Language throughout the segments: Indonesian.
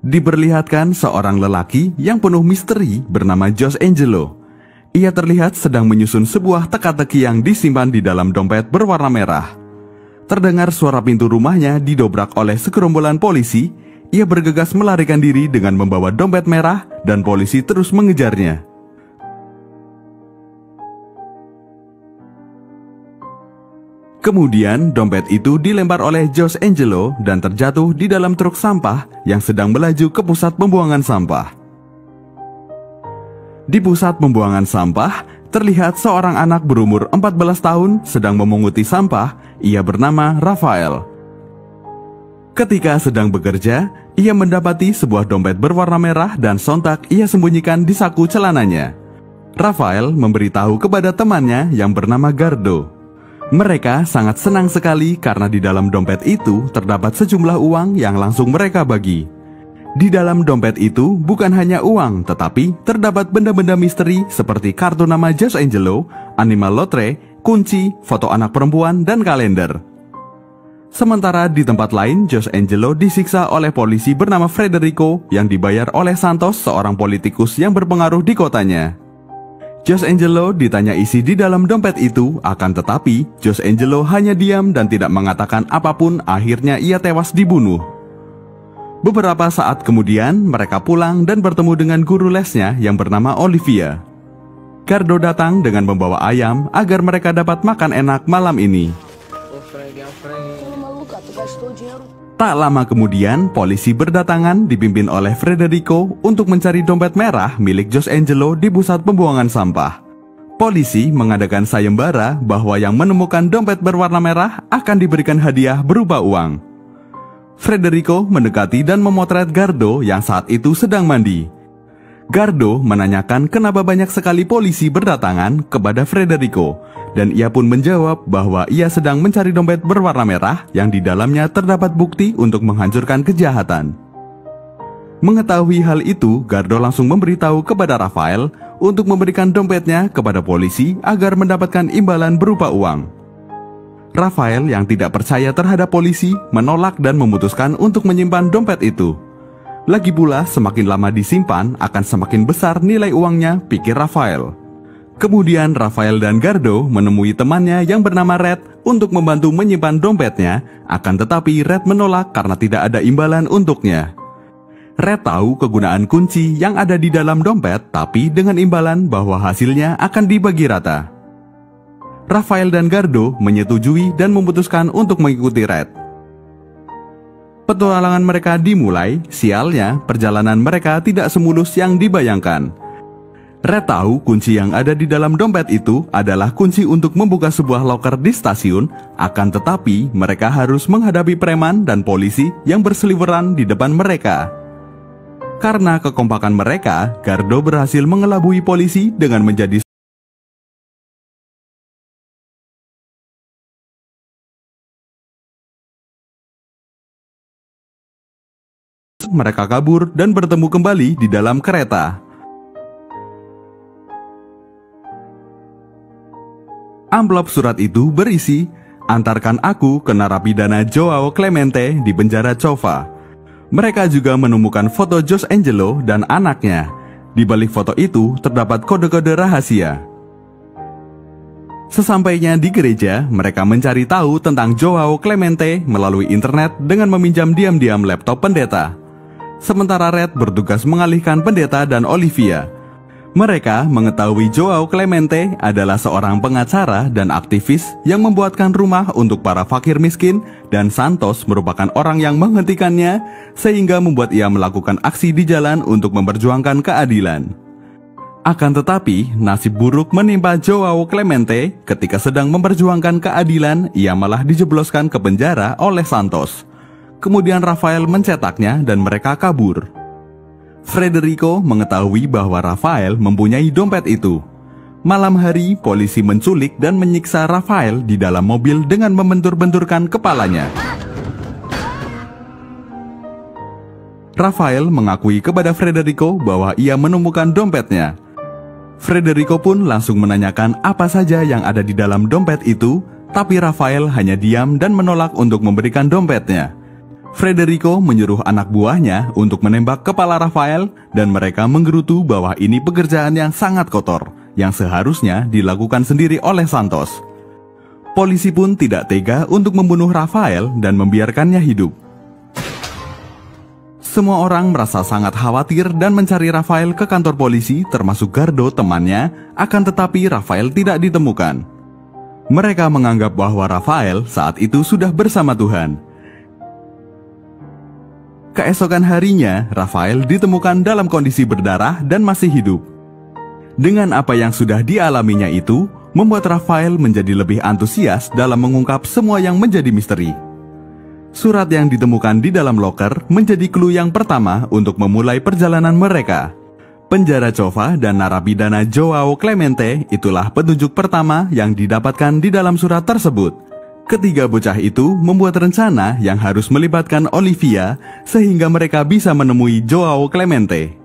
Diperlihatkan seorang lelaki yang penuh misteri bernama Josh Angelo. Ia terlihat sedang menyusun sebuah teka-teki yang disimpan di dalam dompet berwarna merah. Terdengar suara pintu rumahnya didobrak oleh segerombolan polisi. Ia bergegas melarikan diri dengan membawa dompet merah dan polisi terus mengejarnya. Kemudian dompet itu dilempar oleh Josh Angelo dan terjatuh di dalam truk sampah yang sedang melaju ke pusat pembuangan sampah. Di pusat pembuangan sampah, terlihat seorang anak berumur 14 tahun sedang memunguti sampah. Ia bernama Rafael. Ketika sedang bekerja, ia mendapati sebuah dompet berwarna merah dan sontak ia sembunyikan di saku celananya. Rafael memberitahu kepada temannya yang bernama Gardo. Mereka sangat senang sekali karena di dalam dompet itu terdapat sejumlah uang yang langsung mereka bagi. Di dalam dompet itu bukan hanya uang, tetapi terdapat benda-benda misteri seperti kartu nama Josh Angelo, animal lotre, kunci, foto anak perempuan, dan kalender. Sementara di tempat lain, Josh Angelo disiksa oleh polisi bernama Federico yang dibayar oleh Santos, seorang politikus yang berpengaruh di kotanya. Josh Angelo ditanya isi di dalam dompet itu, akan tetapi Josh Angelo hanya diam dan tidak mengatakan apapun. Akhirnya ia tewas dibunuh. Beberapa saat kemudian mereka pulang dan bertemu dengan guru lesnya yang bernama Olivia. Gardo datang dengan membawa ayam agar mereka dapat makan enak malam ini. Tak lama kemudian, polisi berdatangan dipimpin oleh Federico untuk mencari dompet merah milik Josh Angelo di pusat pembuangan sampah. Polisi mengadakan sayembara bahwa yang menemukan dompet berwarna merah akan diberikan hadiah berupa uang. Federico mendekati dan memotret Gardo yang saat itu sedang mandi. Gardo menanyakan kenapa banyak sekali polisi berdatangan kepada Federico, dan ia pun menjawab bahwa ia sedang mencari dompet berwarna merah yang di dalamnya terdapat bukti untuk menghancurkan kejahatan. Mengetahui hal itu, Gardo langsung memberitahu kepada Rafael untuk memberikan dompetnya kepada polisi agar mendapatkan imbalan berupa uang. Rafael yang tidak percaya terhadap polisi menolak dan memutuskan untuk menyimpan dompet itu. Lagi pula, semakin lama disimpan akan semakin besar nilai uangnya, pikir Rafael. Kemudian Rafael dan Gardo menemui temannya yang bernama Red untuk membantu menyimpan dompetnya, akan tetapi Red menolak karena tidak ada imbalan untuknya. Red tahu kegunaan kunci yang ada di dalam dompet, tapi dengan imbalan bahwa hasilnya akan dibagi rata. Rafael dan Gardo menyetujui dan memutuskan untuk mengikuti Red. Petualangan mereka dimulai. Sialnya, perjalanan mereka tidak semulus yang dibayangkan. Red tahu kunci yang ada di dalam dompet itu adalah kunci untuk membuka sebuah loker di stasiun, akan tetapi mereka harus menghadapi preman dan polisi yang berseliweran di depan mereka. Karena kekompakan mereka, Gardo berhasil mengelabui polisi dengan menjadi mereka kabur dan bertemu kembali di dalam kereta. Amplop surat itu berisi, "Antarkan aku ke narapidana Joao Clemente di penjara Cova." Mereka juga menemukan foto Josh Angelo dan anaknya. Di balik foto itu terdapat kode-kode rahasia. Sesampainya di gereja, mereka mencari tahu tentang Joao Clemente melalui internet dengan meminjam diam-diam laptop pendeta. Sementara Red bertugas mengalihkan pendeta dan Olivia. Mereka mengetahui Joao Clemente adalah seorang pengacara dan aktivis yang membuatkan rumah untuk para fakir miskin, dan Santos merupakan orang yang menghentikannya sehingga membuat ia melakukan aksi di jalan untuk memperjuangkan keadilan. Akan tetapi, nasib buruk menimpa Joao Clemente. Ketika sedang memperjuangkan keadilan, ia malah dijebloskan ke penjara oleh Santos. Kemudian Rafael mencetaknya dan mereka kabur. Federico mengetahui bahwa Rafael mempunyai dompet itu. Malam hari, polisi menculik dan menyiksa Rafael di dalam mobil dengan membentur-benturkan kepalanya. Rafael mengakui kepada Federico bahwa ia menemukan dompetnya. Federico pun langsung menanyakan apa saja yang ada di dalam dompet itu, tapi Rafael hanya diam dan menolak untuk memberikan dompetnya. Frederico menyuruh anak buahnya untuk menembak kepala Rafael dan mereka menggerutu bahwa ini pekerjaan yang sangat kotor yang seharusnya dilakukan sendiri oleh Santos. Polisi pun tidak tega untuk membunuh Rafael dan membiarkannya hidup. Semua orang merasa sangat khawatir dan mencari Rafael ke kantor polisi, termasuk Gardo temannya, akan tetapi Rafael tidak ditemukan. Mereka menganggap bahwa Rafael saat itu sudah bersama Tuhan. Keesokan harinya, Rafael ditemukan dalam kondisi berdarah dan masih hidup. Dengan apa yang sudah dialaminya itu, membuat Rafael menjadi lebih antusias dalam mengungkap semua yang menjadi misteri. Surat yang ditemukan di dalam loker menjadi clue yang pertama untuk memulai perjalanan mereka. Penjara Cova dan narapidana Joao Clemente itulah petunjuk pertama yang didapatkan di dalam surat tersebut. Ketiga bocah itu membuat rencana yang harus melibatkan Olivia sehingga mereka bisa menemui Joao Clemente.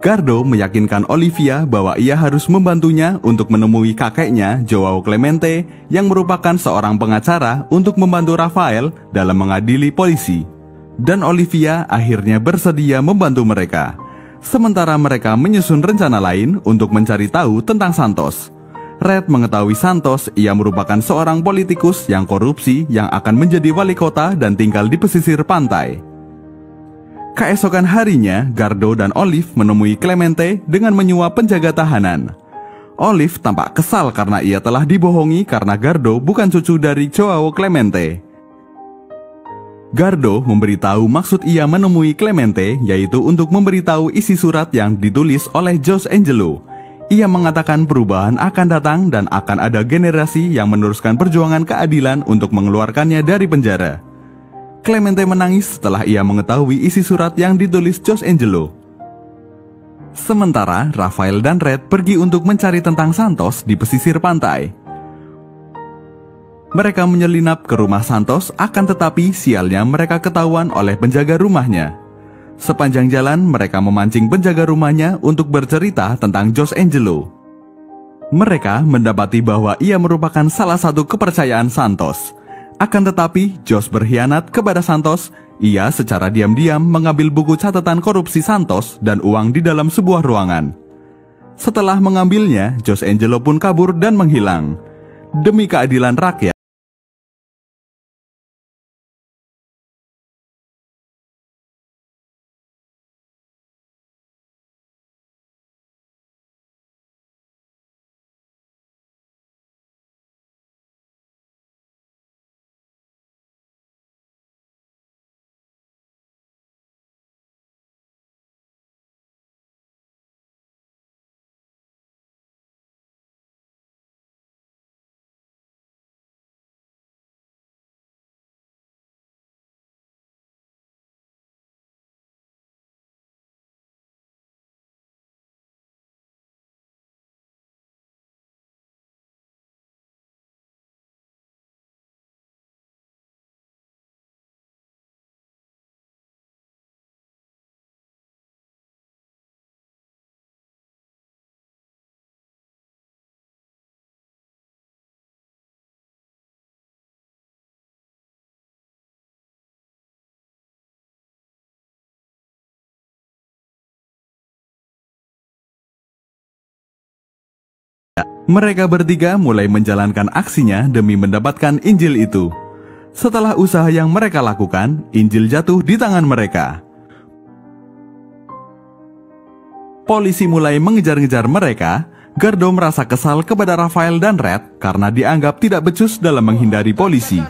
Gardo meyakinkan Olivia bahwa ia harus membantunya untuk menemui kakeknya, Joao Clemente, yang merupakan seorang pengacara untuk membantu Rafael dalam mengadili polisi. Dan Olivia akhirnya bersedia membantu mereka. Sementara mereka menyusun rencana lain untuk mencari tahu tentang Santos. Red mengetahui Santos ia merupakan seorang politikus yang korupsi yang akan menjadi wali kota dan tinggal di pesisir pantai. Keesokan harinya, Gardo dan Olive menemui Clemente dengan menyuap penjaga tahanan. Olive tampak kesal karena ia telah dibohongi karena Gardo bukan cucu dari Joao Clemente. Gardo memberitahu maksud ia menemui Clemente yaitu untuk memberitahu isi surat yang ditulis oleh Jose Angelo. Ia mengatakan perubahan akan datang dan akan ada generasi yang meneruskan perjuangan keadilan untuk mengeluarkannya dari penjara. Clemente menangis setelah ia mengetahui isi surat yang ditulis Jose Angelo. Sementara Rafael dan Red pergi untuk mencari tentang Santos di pesisir pantai. Mereka menyelinap ke rumah Santos, akan tetapi sialnya mereka ketahuan oleh penjaga rumahnya. Sepanjang jalan mereka memancing penjaga rumahnya untuk bercerita tentang Jose Angelo. Mereka mendapati bahwa ia merupakan salah satu kepercayaan Santos. Akan tetapi, Jose berkhianat kepada Santos. Ia secara diam-diam mengambil buku catatan korupsi Santos dan uang di dalam sebuah ruangan. Setelah mengambilnya, Jose Angelo pun kabur dan menghilang. Demi keadilan rakyat, mereka bertiga mulai menjalankan aksinya demi mendapatkan Injil itu. Setelah usaha yang mereka lakukan, Injil jatuh di tangan mereka. Polisi mulai mengejar-ngejar mereka. Gardo merasa kesal kepada Rafael dan Red karena dianggap tidak becus dalam menghindari polisi.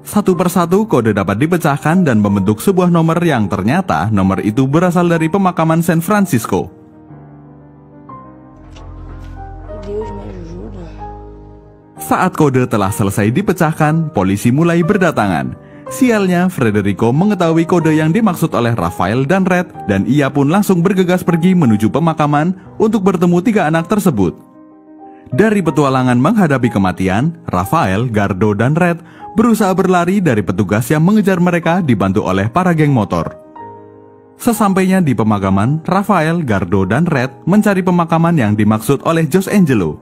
Satu persatu kode dapat dipecahkan dan membentuk sebuah nomor yang ternyata nomor itu berasal dari pemakaman San Francisco. Saat kode telah selesai dipecahkan, polisi mulai berdatangan. Sialnya, Frederico mengetahui kode yang dimaksud oleh Rafael dan Red dan ia pun langsung bergegas pergi menuju pemakaman untuk bertemu tiga anak tersebut. Dari petualangan menghadapi kematian, Rafael, Gardo, dan Red berusaha berlari dari petugas yang mengejar mereka dibantu oleh para geng motor. Sesampainya di pemakaman, Rafael, Gardo, dan Red mencari pemakaman yang dimaksud oleh Jose Angelo.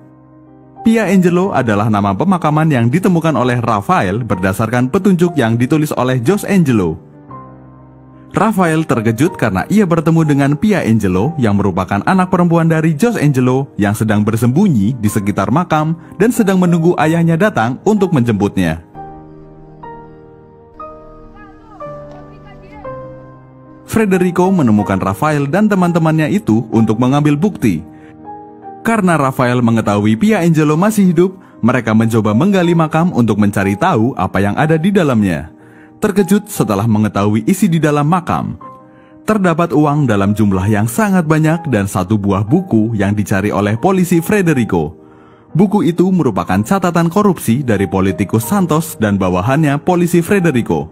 Pia Angelo adalah nama pemakaman yang ditemukan oleh Raphael berdasarkan petunjuk yang ditulis oleh Jose Angelo. Raphael terkejut karena ia bertemu dengan Pia Angelo yang merupakan anak perempuan dari Jose Angelo yang sedang bersembunyi di sekitar makam dan sedang menunggu ayahnya datang untuk menjemputnya. Federico menemukan Raphael dan teman-temannya itu untuk mengambil bukti. Karena Raphael mengetahui Pia Angelo masih hidup, mereka mencoba menggali makam untuk mencari tahu apa yang ada di dalamnya. Terkejut setelah mengetahui isi di dalam makam. Terdapat uang dalam jumlah yang sangat banyak dan satu buah buku yang dicari oleh polisi Federico. Buku itu merupakan catatan korupsi dari politikus Santos dan bawahannya polisi Federico.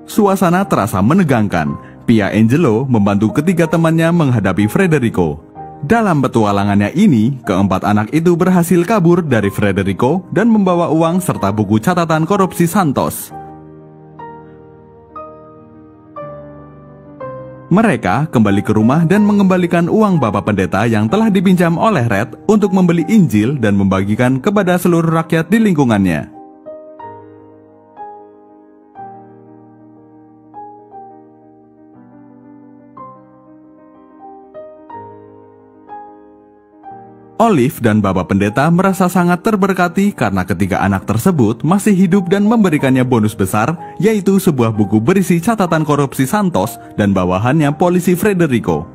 Suasana terasa menegangkan. Pia Angelo membantu ketiga temannya menghadapi Federico. Dalam petualangannya ini, keempat anak itu berhasil kabur dari Federico dan membawa uang serta buku catatan korupsi Santos. Mereka kembali ke rumah dan mengembalikan uang Bapak Pendeta yang telah dipinjam oleh Red untuk membeli Injil dan membagikan kepada seluruh rakyat di lingkungannya. Olive dan Bapak Pendeta merasa sangat terberkati karena ketiga anak tersebut masih hidup dan memberikannya bonus besar, yaitu sebuah buku berisi catatan korupsi Santos dan bawahannya polisi Federico.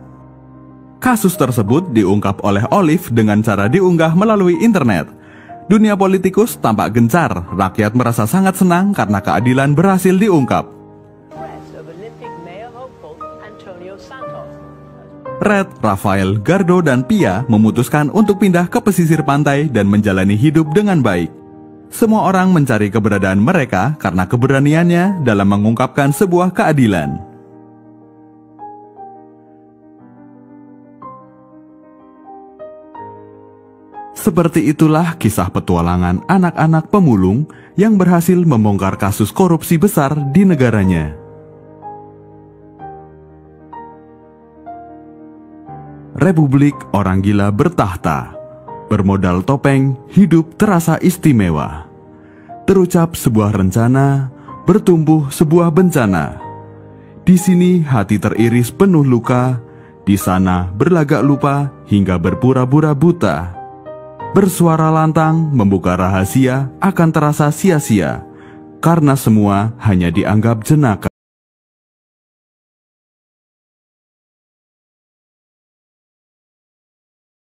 Kasus tersebut diungkap oleh Olive dengan cara diunggah melalui internet. Dunia politikus tampak gencar, rakyat merasa sangat senang karena keadilan berhasil diungkap. Red, Raphael, Gardo, dan Pia memutuskan untuk pindah ke pesisir pantai dan menjalani hidup dengan baik. Semua orang mencari keberadaan mereka karena keberaniannya dalam mengungkapkan sebuah keadilan. Seperti itulah kisah petualangan anak-anak pemulung yang berhasil membongkar kasus korupsi besar di negaranya. Republik Orang Gila bertahta. Bermodal topeng, hidup terasa istimewa. Terucap sebuah rencana, bertumbuh sebuah bencana. Di sini hati teriris penuh luka, di sana berlagak lupa hingga berpura-pura buta. Bersuara lantang, membuka rahasia akan terasa sia-sia, karena semua hanya dianggap jenaka.